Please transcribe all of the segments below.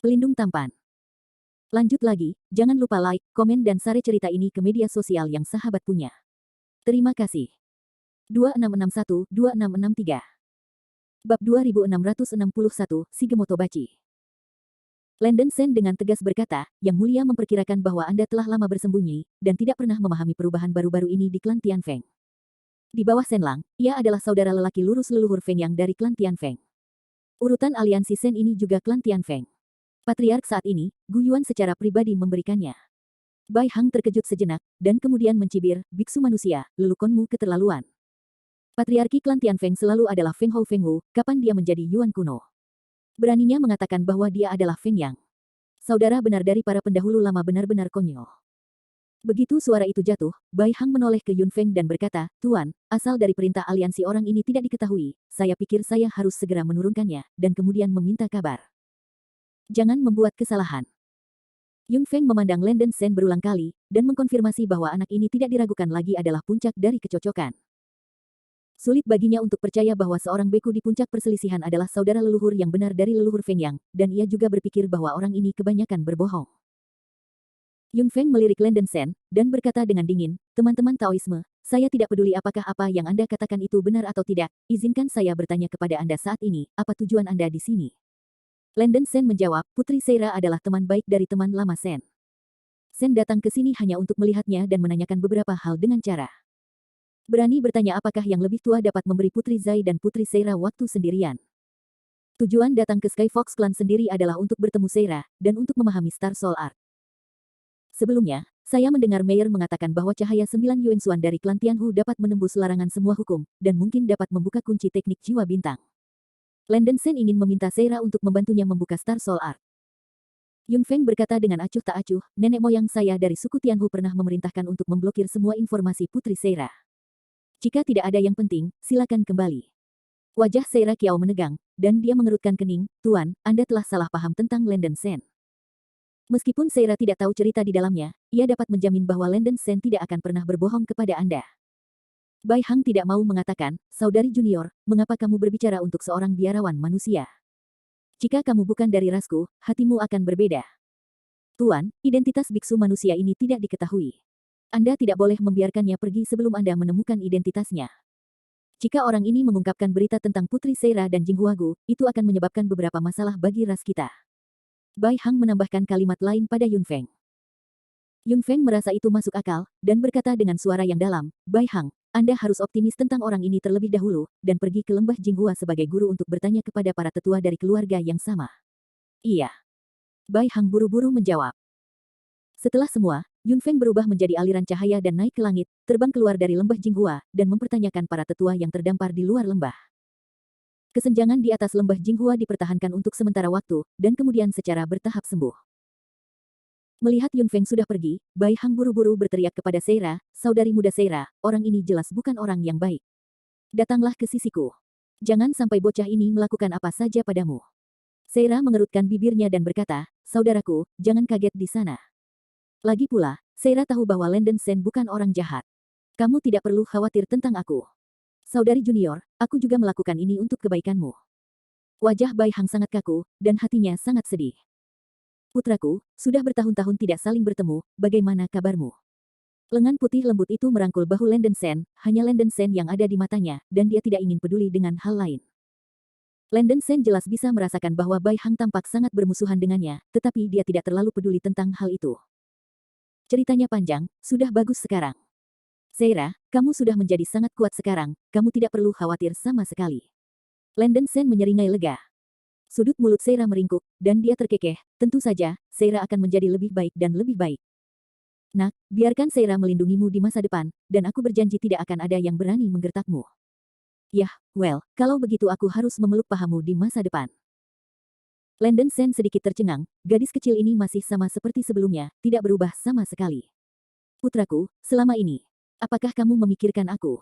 Pelindung tampan. Lanjut lagi, jangan lupa like, komen dan share cerita ini ke media sosial yang sahabat punya. Terima kasih. 2661-2663 Bab 2661, Shigemoto Bachi. Landen Sen dengan tegas berkata, Yang Mulia memperkirakan bahwa Anda telah lama bersembunyi, dan tidak pernah memahami perubahan baru-baru ini di klan Tianfeng. Di bawah Sen Lang, ia adalah saudara lelaki lurus leluhur Feng Yang dari klan Tianfeng. Urutan aliansi Sen ini juga klan Tianfeng. Patriark saat ini, Gu Yuan secara pribadi memberikannya. Bai Hang terkejut sejenak, dan kemudian mencibir, biksu manusia, lelukonmu keterlaluan. Patriarki klan Tianfeng selalu adalah Feng Hou Feng Wu, kapan dia menjadi Yuan kuno? Beraninya mengatakan bahwa dia adalah Feng Yang. Saudara benar dari para pendahulu lama benar-benar konyol. Begitu suara itu jatuh, Bai Hang menoleh ke Yun Feng dan berkata, Tuan, asal dari perintah aliansi orang ini tidak diketahui, saya pikir saya harus segera menurunkannya, dan kemudian meminta kabar. Jangan membuat kesalahan. Yun Feng memandang Landen Sen berulang kali, dan mengkonfirmasi bahwa anak ini tidak diragukan lagi adalah puncak dari kecocokan. Sulit baginya untuk percaya bahwa seorang beku di puncak perselisihan adalah saudara leluhur yang benar dari leluhur Feng Yang, dan ia juga berpikir bahwa orang ini kebanyakan berbohong. Yun Feng melirik Landen Sen, dan berkata dengan dingin, teman-teman Taoisme, saya tidak peduli apakah apa yang Anda katakan itu benar atau tidak, izinkan saya bertanya kepada Anda saat ini, apa tujuan Anda di sini? Landen Sen menjawab, Putri Seira adalah teman baik dari teman lama Sen. Sen datang ke sini hanya untuk melihatnya dan menanyakan beberapa hal dengan cara berani bertanya apakah yang lebih tua dapat memberi Putri Zai dan Putri Seira waktu sendirian. Tujuan datang ke Sky Fox Clan sendiri adalah untuk bertemu Seira, dan untuk memahami Star Soul Art. Sebelumnya, saya mendengar Mayer mengatakan bahwa cahaya 9 Yuan dari klan Tianhu dapat menembus larangan semua hukum, dan mungkin dapat membuka kunci teknik jiwa bintang. Landen Sen ingin meminta Seira untuk membantunya membuka Star Soul Art. Yun Feng berkata dengan acuh tak acuh, nenek moyang saya dari suku Tianhu pernah memerintahkan untuk memblokir semua informasi Putri Seira. Jika tidak ada yang penting, silakan kembali. Wajah Seira Kiao menegang, dan dia mengerutkan kening, Tuan, Anda telah salah paham tentang Landen Sen. Meskipun Seira tidak tahu cerita di dalamnya, ia dapat menjamin bahwa Landen Sen tidak akan pernah berbohong kepada Anda. Bai Hang tidak mau mengatakan, saudari junior, mengapa kamu berbicara untuk seorang biarawan manusia? Jika kamu bukan dari rasku, hatimu akan berbeda. Tuan, identitas biksu manusia ini tidak diketahui. Anda tidak boleh membiarkannya pergi sebelum Anda menemukan identitasnya. Jika orang ini mengungkapkan berita tentang Putri Seira dan Jinghuagu, itu akan menyebabkan beberapa masalah bagi ras kita. Bai Hang menambahkan kalimat lain pada Yun Feng. Yun Feng merasa itu masuk akal, dan berkata dengan suara yang dalam, Bai Hang, Anda harus optimis tentang orang ini terlebih dahulu, dan pergi ke lembah Jinghua sebagai guru untuk bertanya kepada para tetua dari keluarga yang sama. Iya. Bai Hang buru-buru menjawab. Setelah semua, Yun Feng berubah menjadi aliran cahaya dan naik ke langit, terbang keluar dari lembah Jinghua, dan mempertanyakan para tetua yang terdampar di luar lembah. Kesenjangan di atas lembah Jinghua dipertahankan untuk sementara waktu, dan kemudian secara bertahap sembuh. Melihat Yun Feng sudah pergi, Bai Hang buru-buru berteriak kepada Seira, saudari muda Seira, orang ini jelas bukan orang yang baik. Datanglah ke sisiku. Jangan sampai bocah ini melakukan apa saja padamu. Seira mengerutkan bibirnya dan berkata, saudaraku, jangan kaget di sana. Lagi pula, Seira tahu bahwa Landen Sen bukan orang jahat. Kamu tidak perlu khawatir tentang aku. Saudari junior, aku juga melakukan ini untuk kebaikanmu. Wajah Bai Hang sangat kaku, dan hatinya sangat sedih. Putraku, sudah bertahun-tahun tidak saling bertemu, bagaimana kabarmu? Lengan putih lembut itu merangkul bahu Landen Sen, hanya Landen Sen yang ada di matanya, dan dia tidak ingin peduli dengan hal lain. Landen Sen jelas bisa merasakan bahwa Bai Hang tampak sangat bermusuhan dengannya, tetapi dia tidak terlalu peduli tentang hal itu. Ceritanya panjang, sudah bagus sekarang. Seira, kamu sudah menjadi sangat kuat sekarang, kamu tidak perlu khawatir sama sekali. Landen Sen menyeringai lega. Sudut mulut Seira meringkuk, dan dia terkekeh, tentu saja, Seira akan menjadi lebih baik dan lebih baik. Nak, biarkan Seira melindungimu di masa depan, dan aku berjanji tidak akan ada yang berani menggertakmu. Yah, well, kalau begitu aku harus memeluk pahamu di masa depan. Landen Sen sedikit tercengang, gadis kecil ini masih sama seperti sebelumnya, tidak berubah sama sekali. Putraku, selama ini, apakah kamu memikirkan aku?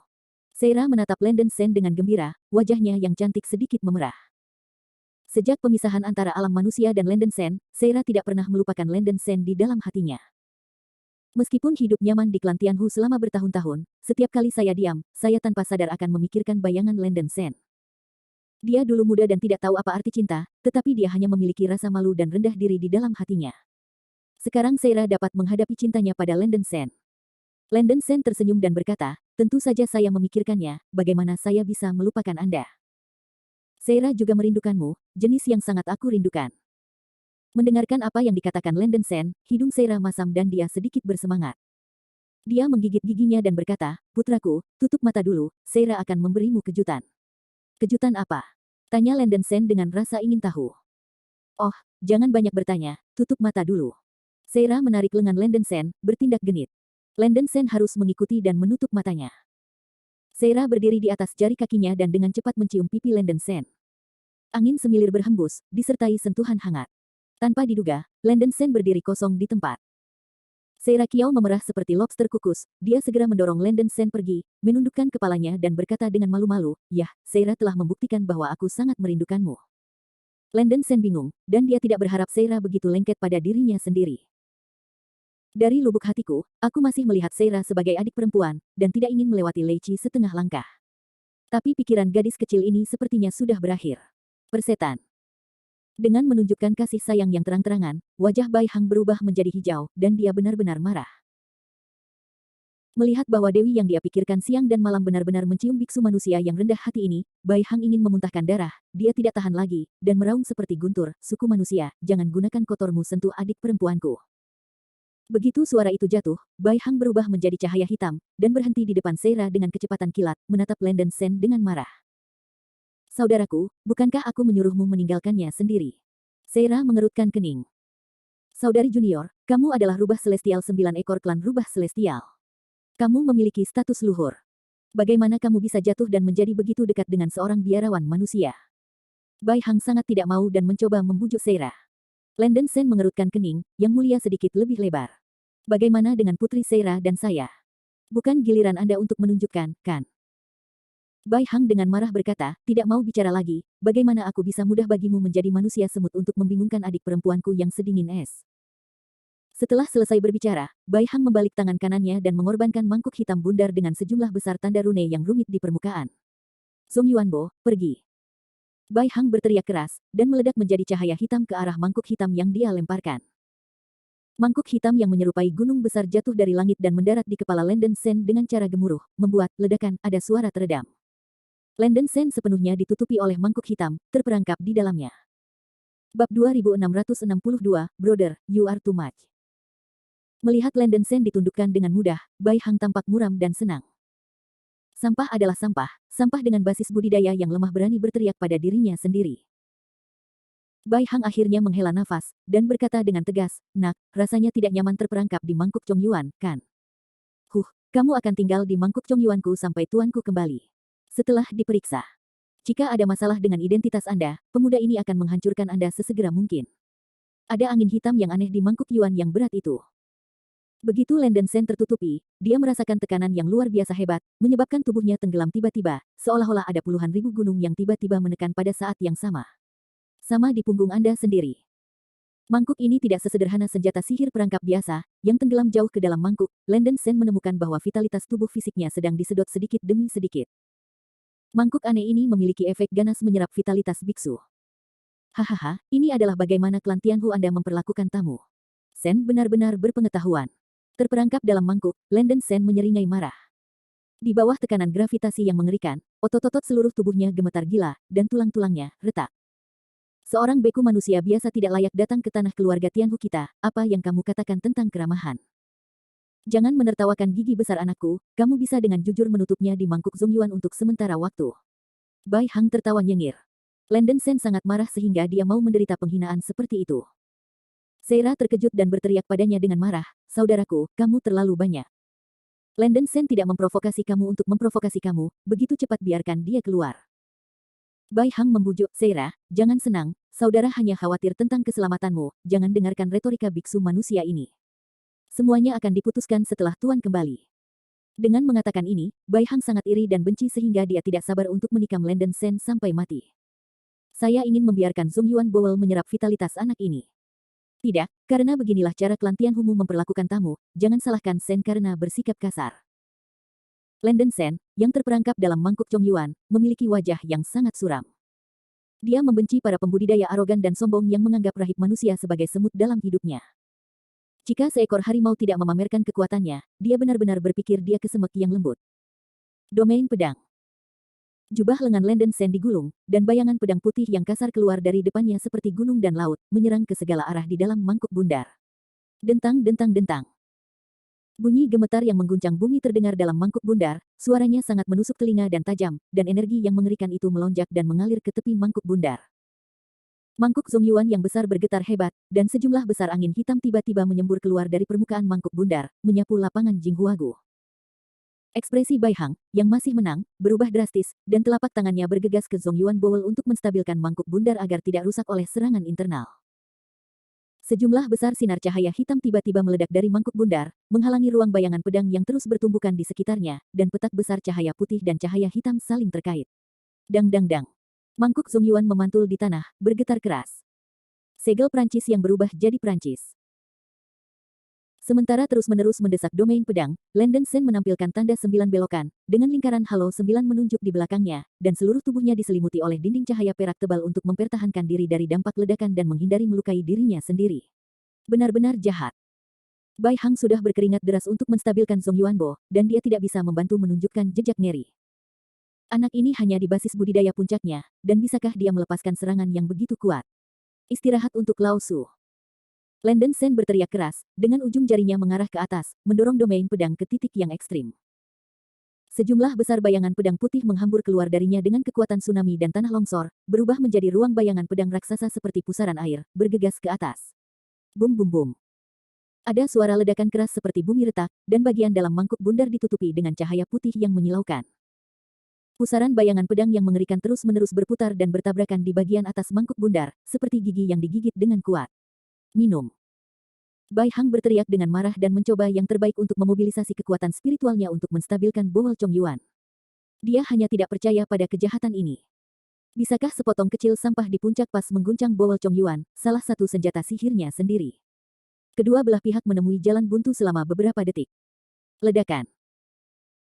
Seira menatap Landen Sen dengan gembira, wajahnya yang cantik sedikit memerah. Sejak pemisahan antara alam manusia dan Landen Sen, Seira tidak pernah melupakan Landen Sen di dalam hatinya. Meskipun hidup nyaman di klan Tianhu selama bertahun-tahun, setiap kali saya diam, saya tanpa sadar akan memikirkan bayangan Landen Sen. Dia dulu muda dan tidak tahu apa arti cinta, tetapi dia hanya memiliki rasa malu dan rendah diri di dalam hatinya. Sekarang Seira dapat menghadapi cintanya pada Landen Sen. Landen Sen tersenyum dan berkata, tentu saja saya memikirkannya, bagaimana saya bisa melupakan Anda. Seira juga merindukanmu, jenis yang sangat aku rindukan. Mendengarkan apa yang dikatakan Landen Sen, hidung Seira masam dan dia sedikit bersemangat. Dia menggigit giginya dan berkata, putraku, tutup mata dulu, Seira akan memberimu kejutan. Kejutan apa? Tanya Landen Sen dengan rasa ingin tahu. Oh, jangan banyak bertanya, tutup mata dulu. Seira menarik lengan Landen Sen, bertindak genit. Landen Sen harus mengikuti dan menutup matanya. Seira berdiri di atas jari kakinya dan dengan cepat mencium pipi Landen Sen. Angin semilir berhembus, disertai sentuhan hangat. Tanpa diduga, Landen Sen berdiri kosong di tempat. Seira Kiao memerah seperti lobster kukus, dia segera mendorong Landen Sen pergi, menundukkan kepalanya dan berkata dengan malu-malu, yah, Seira telah membuktikan bahwa aku sangat merindukanmu. Landen Sen bingung, dan dia tidak berharap Seira begitu lengket pada dirinya sendiri. Dari lubuk hatiku, aku masih melihat Seira sebagai adik perempuan, dan tidak ingin melewati Lei Qi setengah langkah. Tapi pikiran gadis kecil ini sepertinya sudah berakhir. Persetan. Dengan menunjukkan kasih sayang yang terang-terangan, wajah Bai Hang berubah menjadi hijau, dan dia benar-benar marah. Melihat bahwa Dewi yang dia pikirkan siang dan malam benar-benar mencium biksu manusia yang rendah hati ini, Bai Hang ingin memuntahkan darah, dia tidak tahan lagi, dan meraung seperti guntur, suku manusia, jangan gunakan kotormu sentuh adik perempuanku. Begitu suara itu jatuh, Bai Hang berubah menjadi cahaya hitam, dan berhenti di depan Seira dengan kecepatan kilat, menatap Landen Sen dengan marah. Saudaraku, bukankah aku menyuruhmu meninggalkannya sendiri? Seira mengerutkan kening. Saudari junior, kamu adalah rubah celestial 9 ekor klan rubah celestial. Kamu memiliki status luhur. Bagaimana kamu bisa jatuh dan menjadi begitu dekat dengan seorang biarawan manusia? Bai Hang sangat tidak mau dan mencoba membujuk Seira. Landen Sen mengerutkan kening, yang mulia sedikit lebih lebar. Bagaimana dengan putri Seira dan saya? Bukan giliran Anda untuk menunjukkan, kan? Bai Hang dengan marah berkata, tidak mau bicara lagi, bagaimana aku bisa mudah bagimu menjadi manusia semut untuk membingungkan adik perempuanku yang sedingin es. Setelah selesai berbicara, Bai Hang membalik tangan kanannya dan mengorbankan mangkuk hitam bundar dengan sejumlah besar tanda rune yang rumit di permukaan. Zhong Yuanbo, pergi. Bai Hang berteriak keras, dan meledak menjadi cahaya hitam ke arah mangkuk hitam yang dia lemparkan. Mangkuk hitam yang menyerupai gunung besar jatuh dari langit dan mendarat di kepala Landen Sen dengan cara gemuruh, membuat ledakan ada suara teredam. Landen Sen sepenuhnya ditutupi oleh mangkuk hitam, terperangkap di dalamnya. Bab 2662, Brother, you are too much. Melihat Landen Sen ditundukkan dengan mudah, Bai Hang tampak muram dan senang. Sampah adalah sampah, sampah dengan basis budidaya yang lemah berani berteriak pada dirinya sendiri. Bai Hang akhirnya menghela nafas, dan berkata dengan tegas, nak, rasanya tidak nyaman terperangkap di mangkuk Chong Yuan, kan? Kamu akan tinggal di mangkuk Chong Yuanku sampai tuanku kembali. Setelah diperiksa. Jika ada masalah dengan identitas Anda, pemuda ini akan menghancurkan Anda sesegera mungkin. Ada angin hitam yang aneh di mangkuk Yuan yang berat itu. Begitu Landen Sen tertutupi, dia merasakan tekanan yang luar biasa hebat, menyebabkan tubuhnya tenggelam tiba-tiba, seolah-olah ada puluhan ribu gunung yang tiba-tiba menekan pada saat yang sama. Sama di punggung Anda sendiri. Mangkuk ini tidak sesederhana senjata sihir perangkap biasa, yang tenggelam jauh ke dalam mangkuk. Landen Sen menemukan bahwa vitalitas tubuh fisiknya sedang disedot sedikit demi sedikit. Mangkuk aneh ini memiliki efek ganas menyerap vitalitas biksu. Hahaha, ini adalah bagaimana klan Tianhu Anda memperlakukan tamu. Sen benar-benar berpengetahuan. Terperangkap dalam mangkuk, Landen Sen menyeringai marah. Di bawah tekanan gravitasi yang mengerikan, otot-otot seluruh tubuhnya gemetar gila, dan tulang-tulangnya retak. Seorang beku manusia biasa tidak layak datang ke tanah keluarga Tianhu kita, apa yang kamu katakan tentang keramahan? Jangan menertawakan gigi besar anakku, kamu bisa dengan jujur menutupnya di mangkuk Zhong Yuan untuk sementara waktu. Bai Hang tertawa nyengir. Landen Sen sangat marah sehingga dia mau menderita penghinaan seperti itu. Seira terkejut dan berteriak padanya dengan marah, saudaraku, kamu terlalu banyak. Landen Sen tidak memprovokasi kamu untuk memprovokasi kamu, begitu cepat biarkan dia keluar. Bai Hang membujuk, Seira, jangan senang, saudara hanya khawatir tentang keselamatanmu, jangan dengarkan retorika biksu manusia ini. Semuanya akan diputuskan setelah Tuan kembali. Dengan mengatakan ini, Bai Hang sangat iri dan benci sehingga dia tidak sabar untuk menikam Landen Sen sampai mati. Saya ingin membiarkan Zhong Yuan Bowl menyerap vitalitas anak ini. Tidak, karena beginilah cara klan Tianhu memperlakukan tamu, jangan salahkan Sen karena bersikap kasar. Landen Sen, yang terperangkap dalam mangkuk Chong Yuan, memiliki wajah yang sangat suram. Dia membenci para pembudidaya arogan dan sombong yang menganggap rahib manusia sebagai semut dalam hidupnya. Jika seekor harimau tidak memamerkan kekuatannya, dia benar-benar berpikir dia kesemek yang lembut. Domain pedang. Jubah lengan Landen Sen digulung, dan bayangan pedang putih yang kasar keluar dari depannya seperti gunung dan laut, menyerang ke segala arah di dalam mangkuk bundar. Dentang, dentang, dentang. Bunyi gemetar yang mengguncang bumi terdengar dalam mangkuk bundar, suaranya sangat menusuk telinga dan tajam, dan energi yang mengerikan itu melonjak dan mengalir ke tepi mangkuk bundar. Mangkuk Zongyuan yang besar bergetar hebat, dan sejumlah besar angin hitam tiba-tiba menyembur keluar dari permukaan mangkuk bundar, menyapu lapangan Jinghuagu. Ekspresi Bai Hang, yang masih menang, berubah drastis, dan telapak tangannya bergegas ke Zongyuan Bowl untuk menstabilkan mangkuk bundar agar tidak rusak oleh serangan internal. Sejumlah besar sinar cahaya hitam tiba-tiba meledak dari mangkuk bundar, menghalangi ruang bayangan pedang yang terus bertumbukan di sekitarnya, dan petak besar cahaya putih dan cahaya hitam saling terkait. Dang dang dang. Mangkuk Zongyuan memantul di tanah, bergetar keras. Segel Prancis yang berubah jadi Prancis. Sementara terus-menerus mendesak domain pedang, Landen Sen menampilkan tanda 9 belokan, dengan lingkaran halo 9 menunjuk di belakangnya, dan seluruh tubuhnya diselimuti oleh dinding cahaya perak tebal untuk mempertahankan diri dari dampak ledakan dan menghindari melukai dirinya sendiri. Benar-benar jahat. Bai Hang sudah berkeringat deras untuk menstabilkan Zongyuan Bo, dan dia tidak bisa membantu menunjukkan jejak ngeri. Anak ini hanya di basis budidaya puncaknya, dan bisakah dia melepaskan serangan yang begitu kuat? Istirahat untuk Lao Su. Landen Sen berteriak keras, dengan ujung jarinya mengarah ke atas, mendorong domain pedang ke titik yang ekstrim. Sejumlah besar bayangan pedang putih menghambur keluar darinya dengan kekuatan tsunami dan tanah longsor, berubah menjadi ruang bayangan pedang raksasa seperti pusaran air, bergegas ke atas. Bum bum bum. Ada suara ledakan keras seperti bumi retak, dan bagian dalam mangkuk bundar ditutupi dengan cahaya putih yang menyilaukan. Pusaran bayangan pedang yang mengerikan terus-menerus berputar dan bertabrakan di bagian atas mangkuk bundar, seperti gigi yang digigit dengan kuat. Minum. Bai Hang berteriak dengan marah dan mencoba yang terbaik untuk memobilisasi kekuatan spiritualnya untuk menstabilkan Bowl Chongyuan. Dia hanya tidak percaya pada kejahatan ini. Bisakah sepotong kecil sampah di puncak pas mengguncang Bowl Chongyuan, salah satu senjata sihirnya sendiri? Kedua belah pihak menemui jalan buntu selama beberapa detik. Ledakan.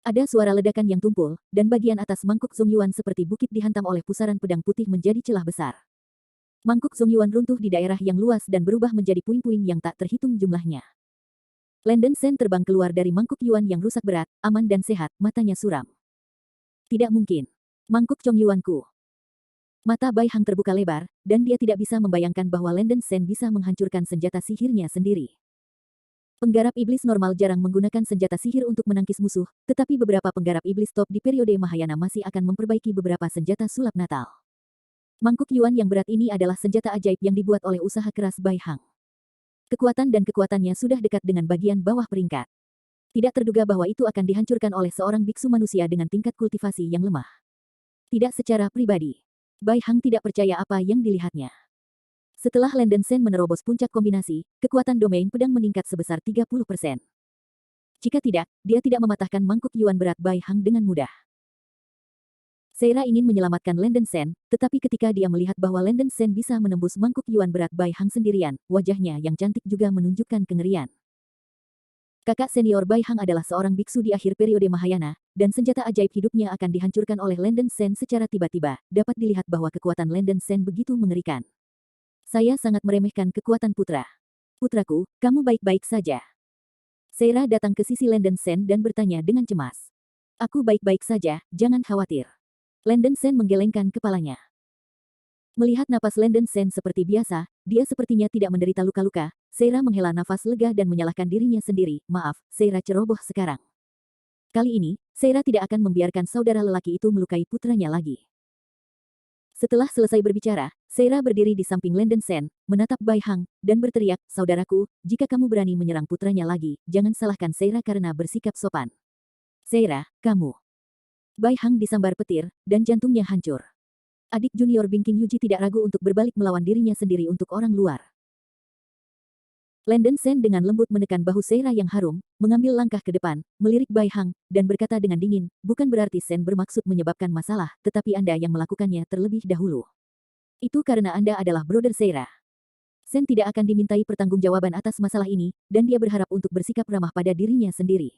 Ada suara ledakan yang tumpul, dan bagian atas mangkuk Zongyuan seperti bukit dihantam oleh pusaran pedang putih menjadi celah besar. Mangkuk Zongyuan runtuh di daerah yang luas dan berubah menjadi puing-puing yang tak terhitung jumlahnya. Landen Sen terbang keluar dari mangkuk Yuan yang rusak berat, aman dan sehat, matanya suram. Tidak mungkin. Mangkuk Chongyuanku. Mata Bai Hang terbuka lebar, dan dia tidak bisa membayangkan bahwa Landen Sen bisa menghancurkan senjata sihirnya sendiri. Penggarap iblis normal jarang menggunakan senjata sihir untuk menangkis musuh, tetapi beberapa penggarap iblis top di periode Mahayana masih akan memperbaiki beberapa senjata sulap natal. Mangkuk Yuan yang berat ini adalah senjata ajaib yang dibuat oleh usaha keras Bai Hang. Kekuatan dan kekuatannya sudah dekat dengan bagian bawah peringkat. Tidak terduga bahwa itu akan dihancurkan oleh seorang biksu manusia dengan tingkat kultivasi yang lemah. Tidak secara pribadi. Bai Hang tidak percaya apa yang dilihatnya. Setelah Landen Sen menerobos puncak kombinasi, kekuatan domain pedang meningkat sebesar 30%. Jika tidak, dia tidak mematahkan mangkuk Yuan berat Bai Hang dengan mudah. Seira ingin menyelamatkan Landen Sen, tetapi ketika dia melihat bahwa Landen Sen bisa menembus mangkuk Yuan berat Bai Hang sendirian, wajahnya yang cantik juga menunjukkan kengerian. Kakak senior Bai Hang adalah seorang biksu di akhir periode Mahayana, dan senjata ajaib hidupnya akan dihancurkan oleh Landen Sen secara tiba-tiba. Dapat dilihat bahwa kekuatan Landen Sen begitu mengerikan. Saya sangat meremehkan kekuatan putra. Putraku, kamu baik-baik saja. Seira datang ke sisi Landen Sen dan bertanya dengan cemas. Aku baik-baik saja, jangan khawatir. Landen Sen menggelengkan kepalanya. Melihat napas Landen Sen seperti biasa, dia sepertinya tidak menderita luka-luka. Seira menghela nafas lega dan menyalahkan dirinya sendiri. Maaf, Seira ceroboh sekarang. Kali ini, Seira tidak akan membiarkan saudara lelaki itu melukai putranya lagi. Setelah selesai berbicara, Seira berdiri di samping Landen Sen, menatap Bai Hang, dan berteriak, saudaraku, jika kamu berani menyerang putranya lagi, jangan salahkan Seira karena bersikap sopan. Seira, kamu. Bai Hang disambar petir, dan jantungnya hancur. Adik junior Bingking Yuji tidak ragu untuk berbalik melawan dirinya sendiri untuk orang luar. Landen Sen dengan lembut menekan bahu Seira yang harum, mengambil langkah ke depan, melirik Bai Hang, dan berkata dengan dingin, bukan berarti Sen bermaksud menyebabkan masalah, tetapi Anda yang melakukannya terlebih dahulu. Itu karena Anda adalah brother Seira. Sen tidak akan dimintai pertanggungjawaban atas masalah ini, dan dia berharap untuk bersikap ramah pada dirinya sendiri.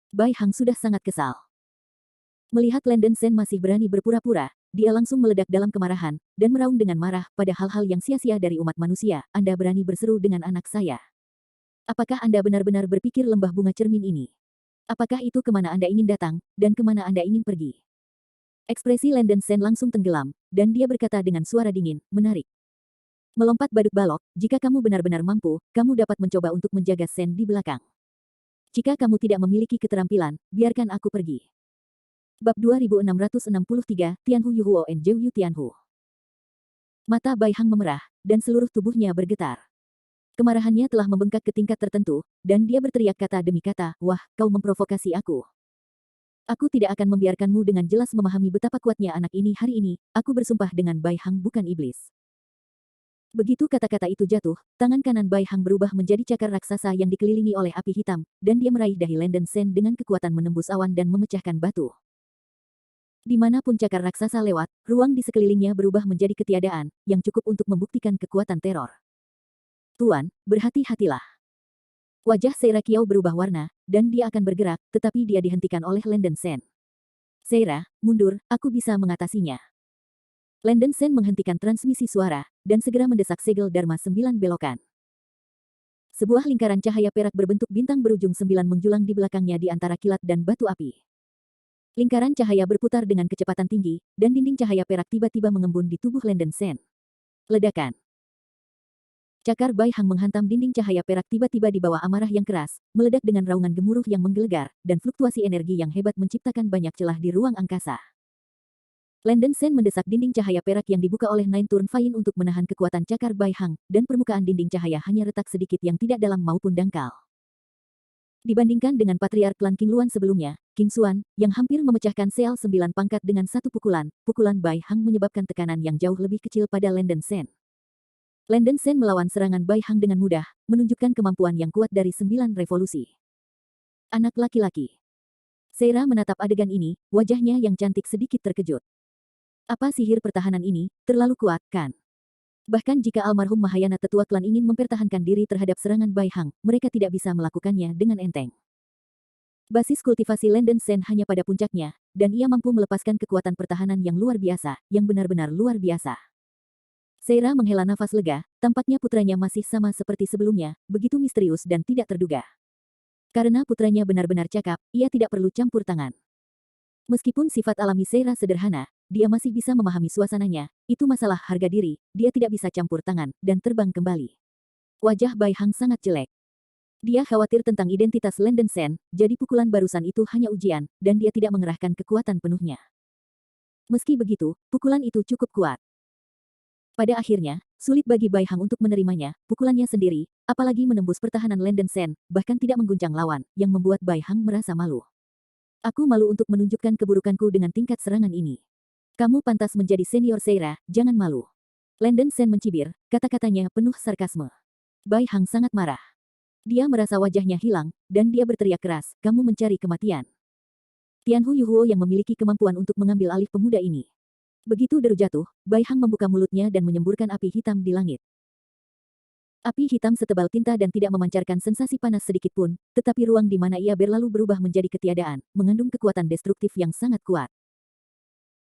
Bai Hang sudah sangat kesal. Melihat Landen Sen masih berani berpura-pura, dia langsung meledak dalam kemarahan, dan meraung dengan marah pada hal-hal yang sia-sia dari umat manusia. Anda berani berseru dengan anak saya. Apakah Anda benar-benar berpikir lembah bunga cermin ini? Apakah itu kemana Anda ingin datang, dan kemana Anda ingin pergi? Ekspresi Landon Sen langsung tenggelam, dan dia berkata dengan suara dingin, menarik. Melompat badut balok, jika kamu benar-benar mampu, kamu dapat mencoba untuk menjaga Sen di belakang. Jika kamu tidak memiliki keterampilan, biarkan aku pergi. Bab 2663, Tianhu Yuhuo and Zhou Tianhu. Mata Bai Hang memerah, dan seluruh tubuhnya bergetar. Kemarahannya telah membengkak ke tingkat tertentu, dan dia berteriak kata demi kata, wah, kau memprovokasi aku. Aku tidak akan membiarkanmu dengan jelas memahami betapa kuatnya anak ini hari ini, aku bersumpah dengan Bai Hang bukan iblis. Begitu kata-kata itu jatuh, tangan kanan Bai Hang berubah menjadi cakar raksasa yang dikelilingi oleh api hitam, dan dia meraih dahi Landon Sen dengan kekuatan menembus awan dan memecahkan batu. Dimanapun cakar raksasa lewat, ruang di sekelilingnya berubah menjadi ketiadaan, yang cukup untuk membuktikan kekuatan teror. Tuan, berhati-hatilah. Wajah Seira Kiao berubah warna, dan dia akan bergerak, tetapi dia dihentikan oleh Landon Sen. Seira, mundur, aku bisa mengatasinya. Landon Sen menghentikan transmisi suara, dan segera mendesak segel Dharma 9 belokan. Sebuah lingkaran cahaya perak berbentuk bintang berujung 9 menjulang di belakangnya di antara kilat dan batu api. Lingkaran cahaya berputar dengan kecepatan tinggi, dan dinding cahaya perak tiba-tiba mengembun di tubuh Landon Sen. Ledakan. Cakar Bai Hang menghantam dinding cahaya perak tiba-tiba di bawah amarah yang keras, meledak dengan raungan gemuruh yang menggelegar, dan fluktuasi energi yang hebat menciptakan banyak celah di ruang angkasa. Landon Sen mendesak dinding cahaya perak yang dibuka oleh Nine Turn Fain untuk menahan kekuatan cakar Bai Hang, dan permukaan dinding cahaya hanya retak sedikit yang tidak dalam maupun dangkal. Dibandingkan dengan patriark klan King Luan sebelumnya, King Xuan, yang hampir memecahkan Seal 9 pangkat dengan satu pukulan, pukulan Bai Hang menyebabkan tekanan yang jauh lebih kecil pada Landon Sen. Landon Sen melawan serangan Bai Hang dengan mudah, menunjukkan kemampuan yang kuat dari 9 revolusi. Anak laki-laki. Seira menatap adegan ini, wajahnya yang cantik sedikit terkejut. Apa sihir pertahanan ini, terlalu kuat, kan? Bahkan jika almarhum Mahayana tetua klan ingin mempertahankan diri terhadap serangan Bai Hang, mereka tidak bisa melakukannya dengan enteng. Basis kultivasi Landon Sen hanya pada puncaknya, dan ia mampu melepaskan kekuatan pertahanan yang luar biasa, yang benar-benar luar biasa. Seira menghela nafas lega, tampaknya putranya masih sama seperti sebelumnya, begitu misterius dan tidak terduga. Karena putranya benar-benar cakap, ia tidak perlu campur tangan. Meskipun sifat alami Seira sederhana, dia masih bisa memahami suasananya, itu masalah harga diri, dia tidak bisa campur tangan, dan terbang kembali. Wajah Bai Hang sangat jelek. Dia khawatir tentang identitas Landon Sen, jadi pukulan barusan itu hanya ujian, dan dia tidak mengerahkan kekuatan penuhnya. Meski begitu, pukulan itu cukup kuat. Pada akhirnya, sulit bagi Bai Hang untuk menerimanya, pukulannya sendiri, apalagi menembus pertahanan Landon Sen, bahkan tidak mengguncang lawan, yang membuat Bai Hang merasa malu. Aku malu untuk menunjukkan keburukanku dengan tingkat serangan ini. Kamu pantas menjadi senior Seira, jangan malu. Landon Sen mencibir, kata-katanya penuh sarkasme. Bai Hang sangat marah. Dia merasa wajahnya hilang, dan dia berteriak keras, kamu mencari kematian. Tianhu Yuhuo yang memiliki kemampuan untuk mengambil alih pemuda ini. Begitu deru jatuh, Bai Hang membuka mulutnya dan menyemburkan api hitam di langit. Api hitam setebal tinta dan tidak memancarkan sensasi panas sedikit pun, tetapi ruang di mana ia berlalu berubah menjadi ketiadaan, mengandung kekuatan destruktif yang sangat kuat.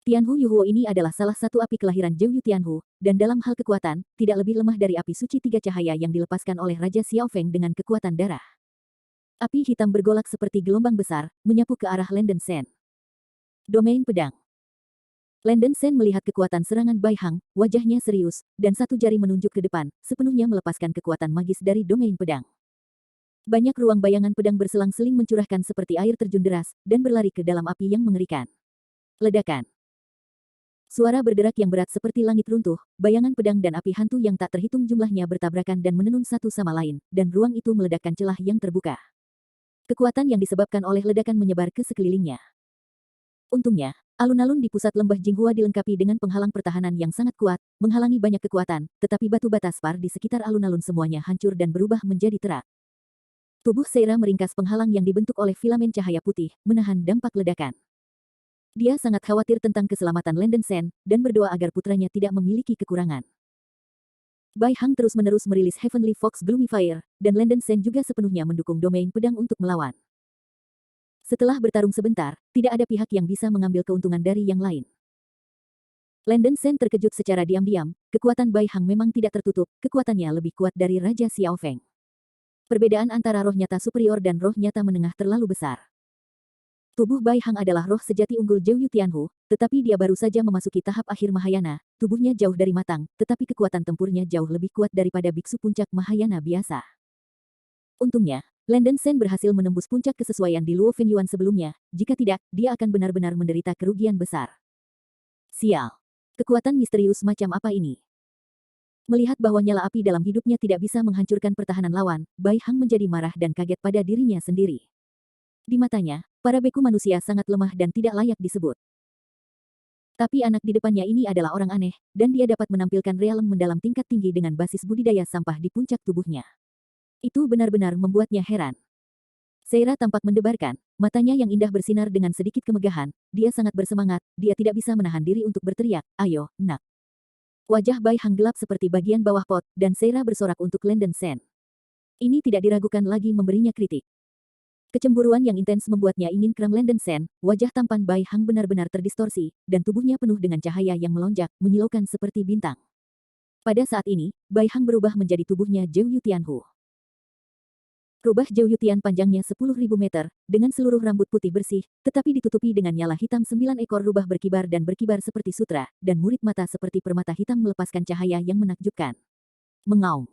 Tianhu Yuhuo ini adalah salah satu api kelahiran Zhou Tianhu, dan dalam hal kekuatan, tidak lebih lemah dari api suci tiga cahaya yang dilepaskan oleh Raja Xiao Feng dengan kekuatan darah. Api hitam bergolak seperti gelombang besar, menyapu ke arah Landon Sen. Domain pedang. Landon Sen melihat kekuatan serangan Bai Hang, wajahnya serius, dan satu jari menunjuk ke depan, sepenuhnya melepaskan kekuatan magis dari domain pedang. Banyak ruang bayangan pedang berselang-seling mencurahkan seperti air terjun deras, dan berlari ke dalam api yang mengerikan. Ledakan. Suara berderak yang berat seperti langit runtuh, bayangan pedang dan api hantu yang tak terhitung jumlahnya bertabrakan dan menenun satu sama lain, dan ruang itu meledakkan celah yang terbuka. Kekuatan yang disebabkan oleh ledakan menyebar ke sekelilingnya. Untungnya, alun-alun di pusat lembah Jinghua dilengkapi dengan penghalang pertahanan yang sangat kuat, menghalangi banyak kekuatan, tetapi batu bata spar di sekitar alun-alun semuanya hancur dan berubah menjadi terak. Tubuh Seira meringkas penghalang yang dibentuk oleh filamen cahaya putih, menahan dampak ledakan. Dia sangat khawatir tentang keselamatan Landon Sen, dan berdoa agar putranya tidak memiliki kekurangan. Bai Hang terus-menerus merilis Heavenly Fox Gloomy Fire, dan Landon Sen juga sepenuhnya mendukung domain pedang untuk melawan. Setelah bertarung sebentar, tidak ada pihak yang bisa mengambil keuntungan dari yang lain. Landen Sen terkejut secara diam-diam, kekuatan Bai Hang memang tidak tertutup, kekuatannya lebih kuat dari Raja Xiao Feng. Perbedaan antara roh nyata superior dan roh nyata menengah terlalu besar. Tubuh Bai Hang adalah roh sejati unggul Zhou Tianhu, tetapi dia baru saja memasuki tahap akhir Mahayana, tubuhnya jauh dari matang, tetapi kekuatan tempurnya jauh lebih kuat daripada biksu puncak Mahayana biasa. Untungnya, Landen Sen berhasil menembus puncak kesesuaian di Luo Fenyuan sebelumnya, jika tidak, dia akan benar-benar menderita kerugian besar. Sial. Kekuatan misterius macam apa ini? Melihat bahwa nyala api dalam hidupnya tidak bisa menghancurkan pertahanan lawan, Bai Hang menjadi marah dan kaget pada dirinya sendiri. Di matanya, para beku manusia sangat lemah dan tidak layak disebut. Tapi anak di depannya ini adalah orang aneh, dan dia dapat menampilkan realem mendalam tingkat tinggi dengan basis budidaya sampah di puncak tubuhnya. Itu benar-benar membuatnya heran. Seira tampak mendebarkan, matanya yang indah bersinar dengan sedikit kemegahan, dia sangat bersemangat, dia tidak bisa menahan diri untuk berteriak, ayo, nak. Wajah Bai Hang gelap seperti bagian bawah pot, dan Seira bersorak untuk Landen Sen. Ini tidak diragukan lagi memberinya kritik. Kecemburuan yang intens membuatnya ingin krem Landen Sen, wajah tampan Bai Hang benar-benar terdistorsi, dan tubuhnya penuh dengan cahaya yang melonjak, menyilaukan seperti bintang. Pada saat ini, Bai Hang berubah menjadi tubuhnya Zhou Tianhu. Rubah Zhou Yutian panjangnya 10.000 meter, dengan seluruh rambut putih bersih, tetapi ditutupi dengan nyala hitam 9 ekor rubah berkibar dan berkibar seperti sutra, dan murid mata seperti permata hitam melepaskan cahaya yang menakjubkan. Mengaum.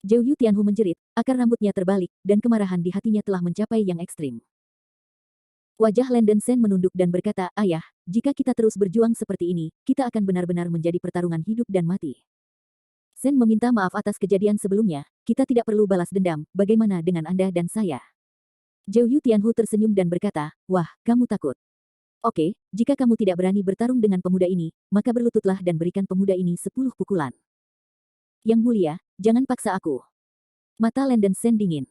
Zhou Tianhu menjerit, akar rambutnya terbalik, dan kemarahan di hatinya telah mencapai yang ekstrim. Wajah Landen Sen menunduk dan berkata, ayah, jika kita terus berjuang seperti ini, kita akan benar-benar menjadi pertarungan hidup dan mati. Sen meminta maaf atas kejadian sebelumnya, kita tidak perlu balas dendam, bagaimana dengan Anda dan saya? Zhou Tianhu tersenyum dan berkata, wah, kamu takut. Oke, jika kamu tidak berani bertarung dengan pemuda ini, maka berlututlah dan berikan pemuda ini 10 pukulan. Yang mulia, jangan paksa aku. Mata Landen Sen dingin.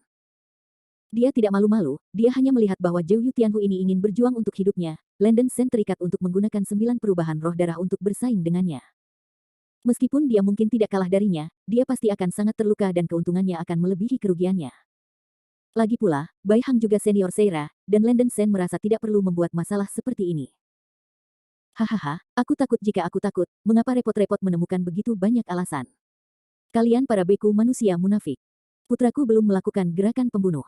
Dia tidak malu-malu, dia hanya melihat bahwa Zhou Tianhu ini ingin berjuang untuk hidupnya, Landen Sen terikat untuk menggunakan 9 perubahan roh darah untuk bersaing dengannya. Meskipun dia mungkin tidak kalah darinya, dia pasti akan sangat terluka dan keuntungannya akan melebihi kerugiannya. Lagi pula, Bai Hang juga senior Seira, dan Landen Sen merasa tidak perlu membuat masalah seperti ini. Hahaha, aku takut jika aku takut, mengapa repot-repot menemukan begitu banyak alasan? Kalian para beku manusia munafik. Putraku belum melakukan gerakan pembunuh.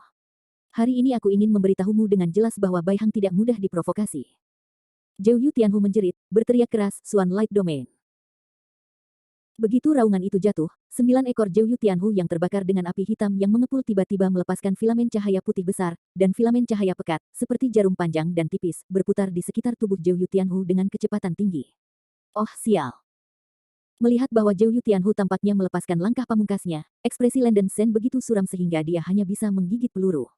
Hari ini aku ingin memberitahumu dengan jelas bahwa Bai Hang tidak mudah diprovokasi. Zhou Tianhu menjerit, berteriak keras, Swan Light Domain. Begitu raungan itu jatuh, 9 ekor Zhou Tianhu yang terbakar dengan api hitam yang mengepul tiba-tiba melepaskan filamen cahaya putih besar, dan filamen cahaya pekat, seperti jarum panjang dan tipis, berputar di sekitar tubuh Zhou Tianhu dengan kecepatan tinggi. Oh sial! Melihat bahwa Zhou Tianhu tampaknya melepaskan langkah pamungkasnya, ekspresi Landen Sen begitu suram sehingga dia hanya bisa menggigit peluru.